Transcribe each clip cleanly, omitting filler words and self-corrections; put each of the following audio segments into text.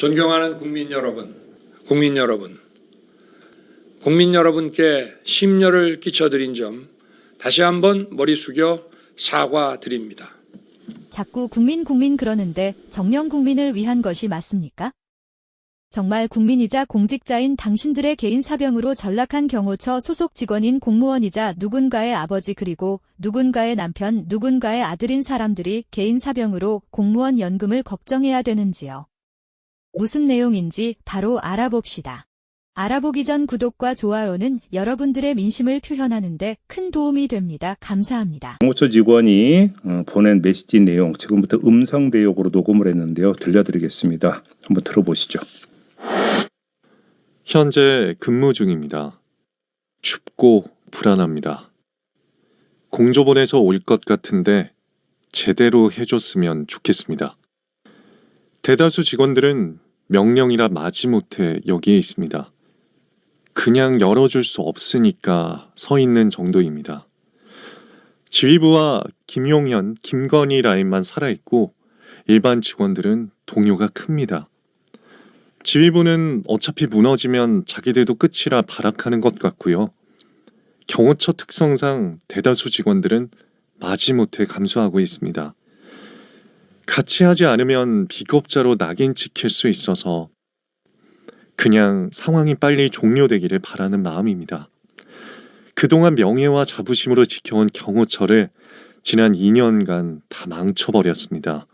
존경하는 국민 여러분께 심려를 끼쳐드린 점 다시 한번 머리 숙여 사과드립니다. 자꾸 국민 그러는데 정녕 국민을 위한 것이 맞습니까? 정말 국민이자 공직자인 당신들의 개인 사병으로 전락한 경호처 소속 직원인 공무원이자 누군가의 아버지 그리고 누군가의 남편, 누군가의 아들인 사람들이 개인 사병으로 공무원 연금을 걱정해야 되는지요. 무슨 내용인지 바로 알아봅시다. 알아보기 전 구독과 좋아요는 여러분들의 민심을 표현하는 데 큰 도움이 됩니다. 감사합니다. 경호처 직원이 보낸 메시지 내용 지금부터 음성 대역으로 녹음을 했는데요. 들려드리겠습니다. 한번 들어보시죠. 현재 근무 중입니다. 춥고 불안합니다. 공조본에서 올 것 같은데 제대로 해줬으면 좋겠습니다. 대다수 직원들은 명령이라 마지못해 여기에 있습니다. 그냥 열어줄 수 없으니까 서 있는 정도입니다. 지휘부와 김용현, 김건희 라인만 살아있고 일반 직원들은 동요가 큽니다. 지휘부는 어차피 무너지면 자기들도 끝이라 발악하는 것 같고요. 경호처 특성상 대다수 직원들은 마지못해 감수하고 있습니다. 같이 하지 않으면 비겁자로 낙인 찍힐 수 있어서 그냥 상황이 빨리 종료되기를 바라는 마음입니다. 그동안 명예와 자부심으로 지켜온 경호처를 지난 2년간 다 망쳐버렸습니다.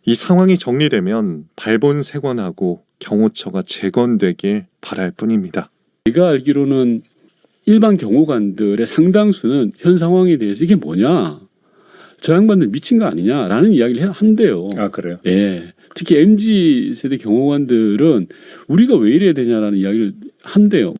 이 상황이 정리되면 발본색원하고 경호처가 재건되길 바랄 뿐입니다. 제가 알기로는 일반 경호관들의 상당수는 현 상황에 대해서 이게 뭐냐, 저 양반들 미친 거 아니냐라는 이야기를 한대요. 아, 그래요? 예. 특히 MZ세대 경호관들은 우리가 왜 이래야 되냐라는 이야기를 한대요.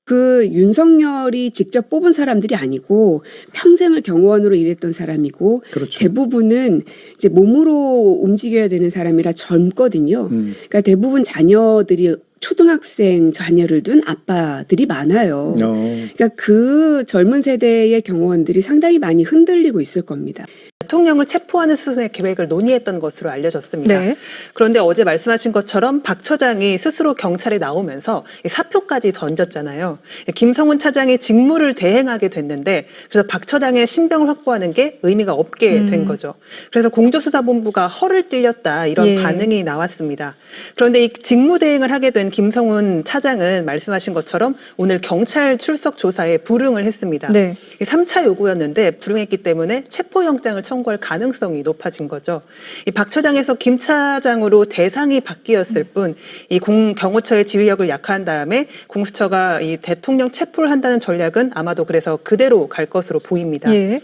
그 윤석열이 직접 뽑은 사람들이 아니고 평생을 경호원으로 일했던 사람이고, 그렇죠. 대부분은 이제 몸으로 움직여야 되는 사람이라 젊거든요. 그러니까 대부분 자녀들이 초등학생 자녀를 둔 아빠들이 많아요. 그러니까 그 젊은 세대의 경호원들이 상당히 많이 흔들리고 있을 겁니다. 대통령을 체포하는 수준의 계획을 논의했던 것으로 알려졌습니다. 네. 그런데 어제 말씀하신 것처럼 박 처장이 스스로 경찰에 나오면서 사표까지 던졌잖아요. 김성훈 차장이 직무를 대행하게 됐는데, 그래서 박 처장의 신병을 확보하는 게 의미가 없게 된 거죠. 그래서 공조수사본부가 허를 찔렸다, 이런 반응이 나왔습니다. 그런데 이 직무 대행을 하게 된 김성훈 차장은 말씀하신 것처럼 오늘 경찰 출석 조사에 불응을 했습니다. 네. 3차 요구였는데 불응했기 때문에 체포영장을 청구할 가능성이 높아진 거죠. 이 박 처장에서 김 차장으로 대상이 바뀌었을 뿐, 이 경호처의 지휘력을 약화한 다음에 공수처가 이 대통령 체포를 한다는 전략은 아마도 그래서 그대로 갈 것으로 보입니다. 예.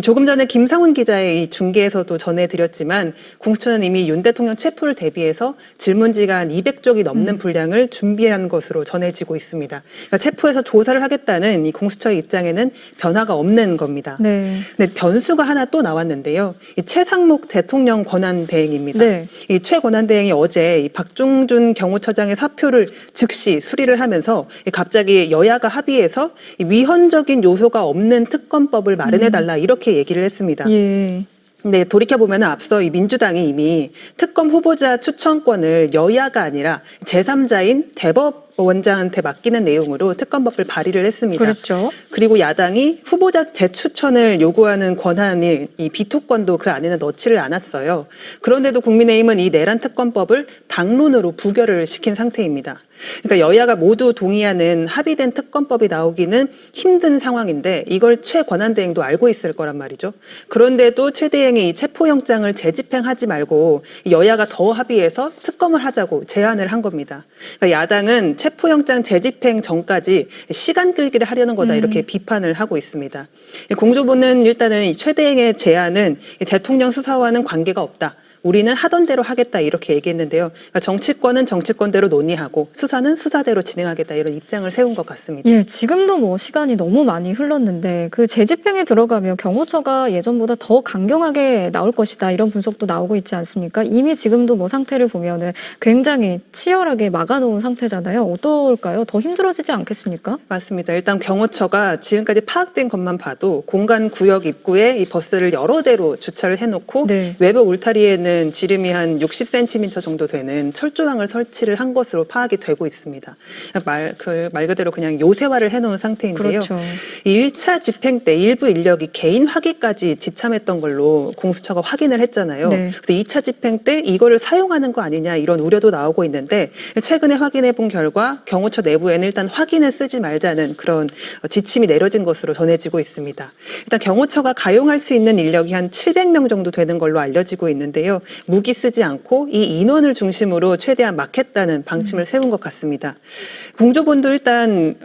조금 전에 김상훈 기자의 이 중계에서도 전해드렸지만 공수처는 이미 윤 대통령 체포를 대비해서 질문지가 한 200쪽이 넘는 분량을 준비한 것으로 전해지고 있습니다. 그러니까 체포해서 조사를 하겠다는 이 공수처의 입장에는 변화가 없는 겁니다. 네. 근데 변수가 하나 또 나왔는데요. 이 최상목 대통령 권한대행입니다. 네. 이 최 권한대행이 어제 이 박종준 경호처장의 사표를 즉시 수리를 하면서 갑자기 여야가 합의해서 이 위헌적인 요소가 없는 특검법을 마련해달라, 이렇게 얘기를 했습니다. 예. 네, 돌이켜보면 앞서 이 민주당이 이미 특검 후보자 추천권을 여야가 아니라 제3자인 대법원장한테 맡기는 내용으로 특검법을 발의를 했습니다. 그렇죠. 그리고 야당이 후보자 재추천을 요구하는 권한인 이 비토권도 그 안에는 넣지를 않았어요. 그런데도 국민의힘은 이 내란 특검법을 당론으로 부결을 시킨 상태입니다. 그러니까 여야가 모두 동의하는 합의된 특검법이 나오기는 힘든 상황인데 이걸 최 권한대행도 알고 있을 거란 말이죠. 그런데도 최 대행이 이 체포영장을 재집행하지 말고 여야가 더 합의해서 특검을 하자고 제안을 한 겁니다. 그러니까 야당은 체포영장 재집행 전까지 시간 끌기를 하려는 거다, 이렇게 비판을 하고 있습니다. 공조부는 일단은 이 최 대행의 제안은 대통령 수사와는 관계가 없다, 우리는 하던 대로 하겠다, 이렇게 얘기했는데요. 그러니까 정치권은 정치권대로 논의하고 수사는 수사대로 진행하겠다, 이런 입장을 세운 것 같습니다. 예, 지금도 뭐 시간이 너무 많이 흘렀는데 그 재집행에 들어가면 경호처가 예전보다 더 강경하게 나올 것이다, 이런 분석도 나오고 있지 않습니까? 이미 지금도 뭐 상태를 보면은 굉장히 치열하게 막아놓은 상태잖아요. 어떨까요? 더 힘들어지지 않겠습니까? 맞습니다. 일단 경호처가 지금까지 파악된 것만 봐도 공간 구역 입구에 이 버스를 여러 대로 주차를 해놓고 네. 외벽 울타리에는 보면은 지름이 한 60cm 정도 되는 철조망을 설치를 한 것으로 파악이 되고 있습니다. 말 그대로 그냥 요새화를 해놓은 상태인데요. 그렇죠. 이 1차 집행 때 일부 인력이 개인 화기까지 지참했던 걸로 공수처가 확인을 했잖아요. 네. 그래서 2차 집행 때 이거를 사용하는 거 아니냐 이런 우려도 나오고 있는데 최근에 확인해 본 결과 경호처 내부에는 일단 확인을 쓰지 말자는 그런 지침이 내려진 것으로 전해지고 있습니다. 일단 경호처가 가용할 수 있는 인력이 한 700명 정도 되는 걸로 알려지고 있는데요. 무기 쓰지 않고 이 인원을 중심으로 최대한 막겠다는 방침을 세운 것 같습니다. 공조본도 일단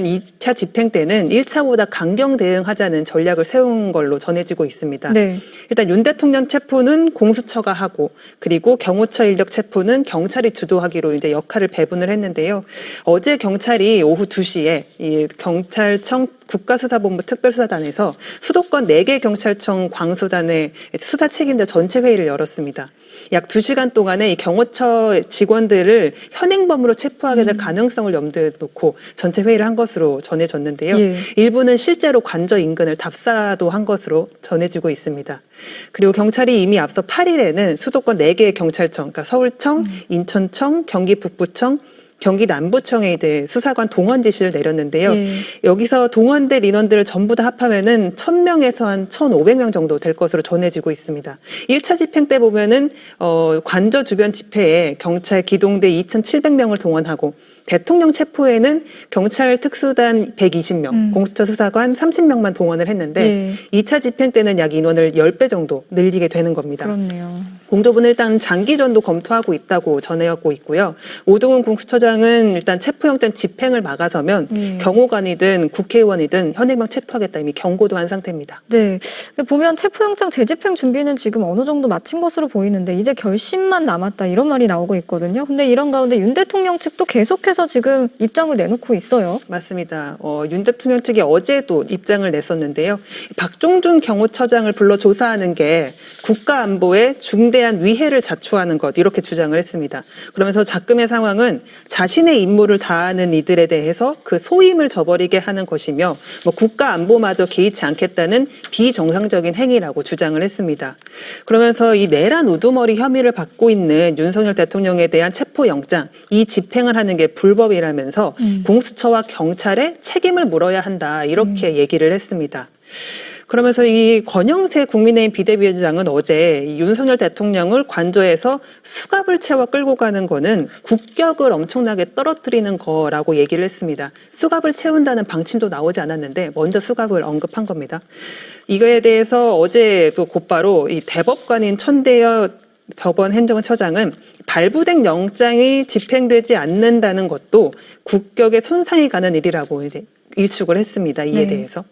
2차 집행 때는 1차보다 강경 대응하자는 전략을 세운 걸로 전해지고 있습니다. 네. 일단 윤 대통령 체포는 공수처가 하고 그리고 경호처 인력 체포는 경찰이 주도하기로 이제 역할을 배분을 했는데요. 어제 경찰이 오후 2시에 이 경찰청 국가수사본부 특별수사단에서 수도권 4개 경찰청 광수단의 수사 책임자 전체 회의를 열었습니다. 약 2시간 동안에 이 경호처 직원들을 현행범으로 체포하게 될 가능성을 염두에 놓고 전체 회의를 한 것으로 전해졌는데요. 예. 일부는 실제로 관저 인근을 답사도 한 것으로 전해지고 있습니다. 그리고 경찰이 이미 앞서 8일에는 수도권 4개의 경찰청, 그러니까 서울청, 인천청, 경기 북부청, 경기 남부청에 이제 수사관 동원 지시를 내렸는데요. 예. 여기서 동원될 인원들을 전부 다 합하면은 1,000명에서 한 1,500명 정도 될 것으로 전해지고 있습니다. 1차 집행 때 보면은 관저 주변 집회에 경찰 기동대 2,700명을 동원하고 대통령 체포에는 경찰 특수단 120명, 공수처 수사관 30명만 동원을 했는데 2차 집행 때는 약 인원을 10배 정도 늘리게 되는 겁니다. 그렇네요. 공조부는 일단 장기전도 검토하고 있다고 전해하고 있고요. 오동훈 공수처장은 일단 체포영장 집행을 막아서면 경호관이든 국회의원이든 현행범 체포하겠다 이미 경고도 한 상태입니다. 네. 보면 체포영장 재집행 준비는 지금 어느 정도 마친 것으로 보이는데 이제 결심만 남았다 이런 말이 나오고 있거든요. 근데 이런 가운데 윤 대통령 측도 계속해서 지금 입장을 내놓고 있어요. 맞습니다. 윤 대통령 측이 어제도 입장을 냈었는데요. 박종준 경호처장을 불러 조사하는 게 국가안보에 중대한 위해를 자초하는 것 이렇게 주장을 했습니다. 그러면서 작금의 상황은 자신의 임무를 다하는 이들에 대해서 그 소임을 저버리게 하는 것이며 국가안보마저 개의치 않겠다는 비정상적인 행위라고 주장을 했습니다. 그러면서 이 내란 우두머리 혐의를 받고 있는 윤석열 대통령에 대한 체포영장 이 집행을 하는 게 불법이라면서 공수처와 경찰에 책임을 물어야 한다 이렇게 얘기를 했습니다. 그러면서 이 권영세 국민의힘 비대위원장은 어제 윤석열 대통령을 관저에서 수갑을 채워 끌고 가는 거는 국격을 엄청나게 떨어뜨리는 거라고 얘기를 했습니다. 수갑을 채운다는 방침도 나오지 않았는데 먼저 수갑을 언급한 겁니다. 이거에 대해서 어제도 곧바로 이 대법관인 천대여 법원 행정처장은 발부된 영장이 집행되지 않는다는 것도 국격에 손상이 가는 일이라고 일축을 했습니다. 이에 대해서.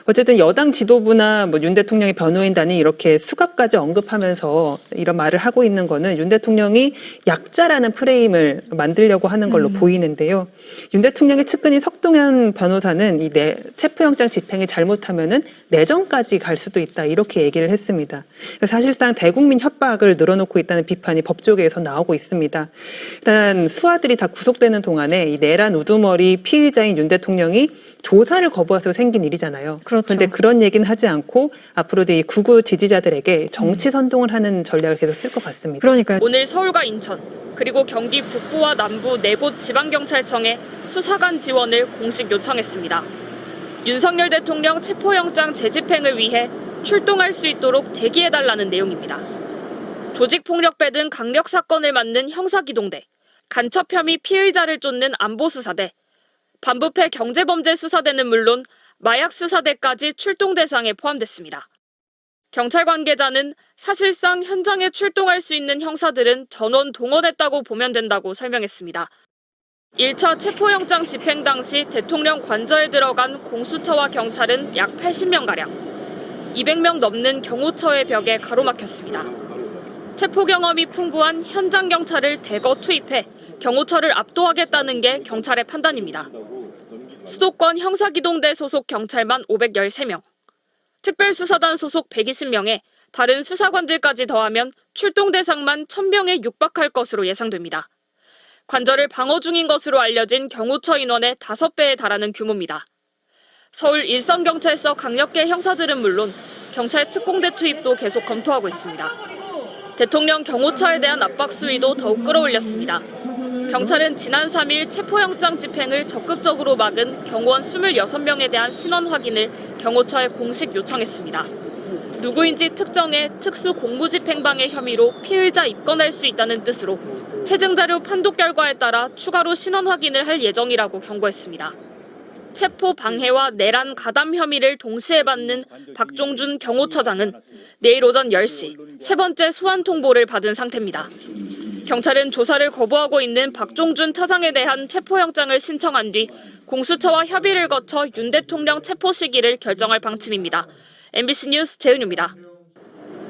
어쨌든 여당 지도부나 윤 대통령의 변호인단이 이렇게 수갑까지 언급하면서 이런 말을 하고 있는 거는 윤 대통령이 약자라는 프레임을 만들려고 하는 걸로 보이는데요. 윤 대통령의 측근인 석동현 변호사는 이 체포영장 집행이 잘못하면은 내정까지 갈 수도 있다 이렇게 얘기를 했습니다. 사실상 대국민 협박을 늘어놓고 있다는 비판이 법조계에서 나오고 있습니다. 일단 수하들이 다 구속되는 동안에 이 내란 우두머리 피의자인 윤 대통령이 조사를 거부해서 생긴 일이잖아요. 그렇죠. 그런데 그런 얘기는 하지 않고 앞으로도 이 구구 지지자들에게 정치 선동을 하는 전략을 계속 쓸 것 같습니다. 그러니까요. 오늘 서울과 인천 그리고 경기 북부와 남부 4곳 지방경찰청에 수사관 지원을 공식 요청했습니다. 윤석열 대통령 체포영장 재집행을 위해 출동할 수 있도록 대기해달라는 내용입니다. 조직폭력배 등 강력 사건을 맡는 형사기동대, 간첩 혐의 피의자를 쫓는 안보수사대, 반부패 경제범죄수사대는 물론 마약수사대까지 출동 대상에 포함됐습니다. 경찰 관계자는 사실상 현장에 출동할 수 있는 형사들은 전원 동원했다고 보면 된다고 설명했습니다. 1차 체포영장 집행 당시 대통령 관저에 들어간 공수처와 경찰은 약 80명가량, 200명 넘는 경호처의 벽에 가로막혔습니다. 체포 경험이 풍부한 현장 경찰을 대거 투입해 경호처를 압도하겠다는 게 경찰의 판단입니다. 수도권 형사기동대 소속 경찰만 513명, 특별수사단 소속 120명에 다른 수사관들까지 더하면 출동 대상만 1000명에 육박할 것으로 예상됩니다. 관저를 방어 중인 것으로 알려진 경호처 인원의 5배에 달하는 규모입니다. 서울 일선경찰서 강력계 형사들은 물론 경찰 특공대 투입도 계속 검토하고 있습니다. 대통령 경호처에 대한 압박 수위도 더욱 끌어올렸습니다. 경찰은 지난 3일 체포영장 집행을 적극적으로 막은 경호원 26명에 대한 신원 확인을 경호처에 공식 요청했습니다. 누구인지 특정해 특수 공무집행방해 혐의로 피의자 입건할 수 있다는 뜻으로 체증자료 판독 결과에 따라 추가로 신원 확인을 할 예정이라고 경고했습니다. 체포 방해와 내란 가담 혐의를 동시에 받는 박종준 경호처장은 내일 오전 10시 세 번째 소환 통보를 받은 상태입니다. 경찰은 조사를 거부하고 있는 박종준 처장에 대한 체포영장을 신청한 뒤 공수처와 협의를 거쳐 윤 대통령 체포 시기를 결정할 방침입니다. MBC 뉴스 재은유입니다.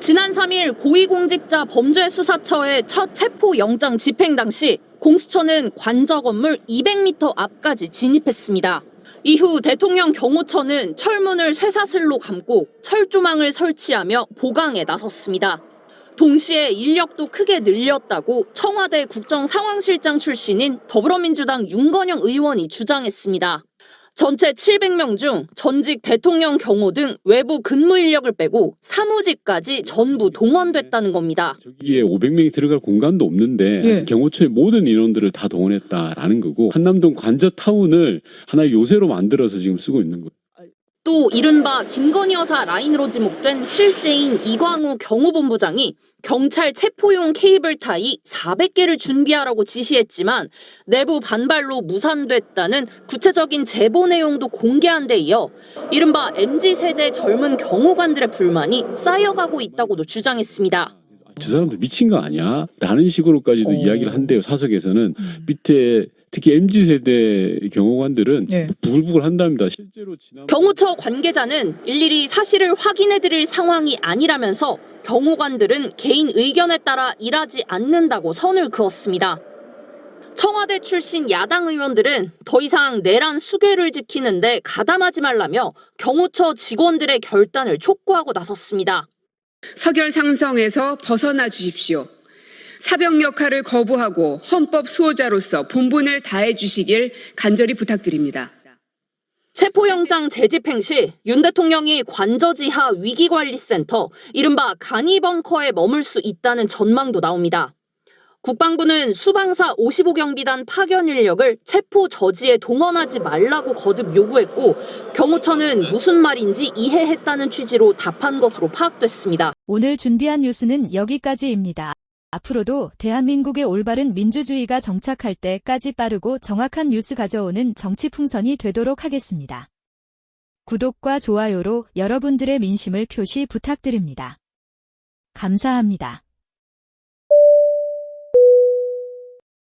지난 3일 고위공직자 범죄수사처의 첫 체포영장 집행 당시 공수처는 관저 건물 200m 앞까지 진입했습니다. 이후 대통령 경호처는 철문을 쇠사슬로 감고 철조망을 설치하며 보강에 나섰습니다. 동시에 인력도 크게 늘렸다고 청와대 국정상황실장 출신인 더불어민주당 윤건영 의원이 주장했습니다. 전체 700명 중 전직 대통령 경호 등 외부 근무 인력을 빼고 사무직까지 전부 동원됐다는 겁니다. 여기에 500명이 들어갈 공간도 없는데 경호처의 모든 인원들을 다 동원했다라는 거고 한남동 관저타운을 하나의 요새로 만들어서 지금 쓰고 있는 거예요. 또 이른바 김건희 여사 라인으로 지목된 실세인 이광우 경호본부장이 경찰 체포용 케이블 타이 400개를 준비하라고 지시했지만 내부 반발로 무산됐다는 구체적인 제보 내용도 공개한 데 이어 이른바 MZ세대 젊은 경호관들의 불만이 쌓여가고 있다고도 주장했습니다. 저 사람들 미친 거 아니야? 라는 식으로까지도 이야기를 한대요. 사석에서는. 밑에 특히 MZ세대 경호관들은 부글부글 한답니다. 실제로 경호처 관계자는 일일이 사실을 확인해드릴 상황이 아니라면서 경호관들은 개인 의견에 따라 일하지 않는다고 선을 그었습니다. 청와대 출신 야당 의원들은 더 이상 내란 수괴를 지키는데 가담하지 말라며 경호처 직원들의 결단을 촉구하고 나섰습니다. 서결상성에서 벗어나 주십시오. 사병 역할을 거부하고 헌법 수호자로서 본분을 다해 주시길 간절히 부탁드립니다. 체포영장 재집행 시 윤 대통령이 관저지하 위기관리센터, 이른바 간이벙커에 머물 수 있다는 전망도 나옵니다. 국방부는 수방사 55경비단 파견 인력을 체포 저지에 동원하지 말라고 거듭 요구했고 경호처는 무슨 말인지 이해했다는 취지로 답한 것으로 파악됐습니다. 오늘 준비한 뉴스는 여기까지입니다. 앞으로도 대한민국의 올바른 민주주의가 정착할 때까지 빠르고 정확한 뉴스 가져오는 정치풍선이 되도록 하겠습니다. 구독과 좋아요로 여러분들의 민심을 표시 부탁드립니다. 감사합니다.